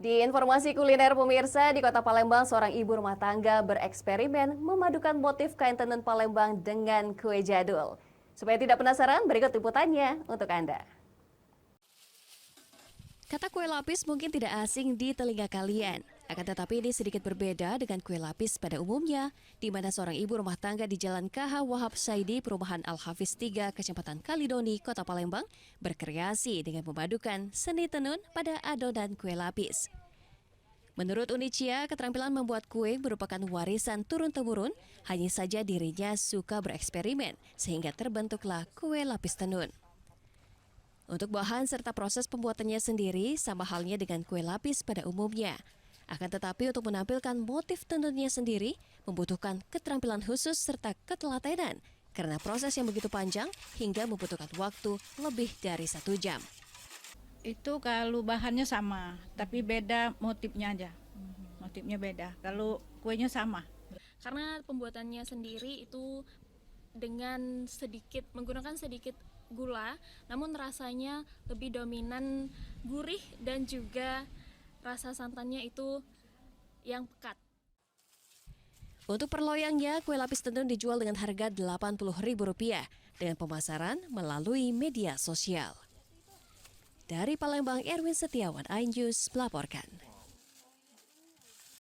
Di informasi kuliner pemirsa, di Kota Palembang, seorang ibu rumah tangga bereksperimen memadukan motif kain tenun Palembang dengan kue jadul. Supaya tidak penasaran, berikut liputannya untuk Anda. Kata kue lapis mungkin tidak asing di telinga kalian. Akan tetapi ini sedikit berbeda dengan kue lapis pada umumnya, di mana seorang ibu rumah tangga di Jalan KH Wahab Saidi, Perumahan Al-Hafiz 3, Kecamatan Kalidoni, Kota Palembang, berkreasi dengan memadukan seni tenun pada adonan kue lapis. Menurut Unicia, keterampilan membuat kue merupakan warisan turun-temurun, hanya saja dirinya suka bereksperimen, sehingga terbentuklah kue lapis tenun. Untuk bahan serta proses pembuatannya sendiri sama halnya dengan kue lapis pada umumnya. Akan tetapi untuk menampilkan motif tenunnya sendiri membutuhkan keterampilan khusus serta ketelatenan karena proses yang begitu panjang hingga membutuhkan waktu lebih dari 1 jam. Itu kalau bahannya sama, tapi beda motifnya aja. Motifnya beda. Kalau kuenya sama. Karena pembuatannya sendiri itu menggunakan sedikit gula, namun rasanya lebih dominan gurih dan juga rasa santannya itu yang pekat. Untuk perloyangnya, kue lapis tenun dijual dengan harga Rp80.000 dengan pemasaran melalui media sosial. Dari Palembang, Erwin Setiawan, iNews melaporkan.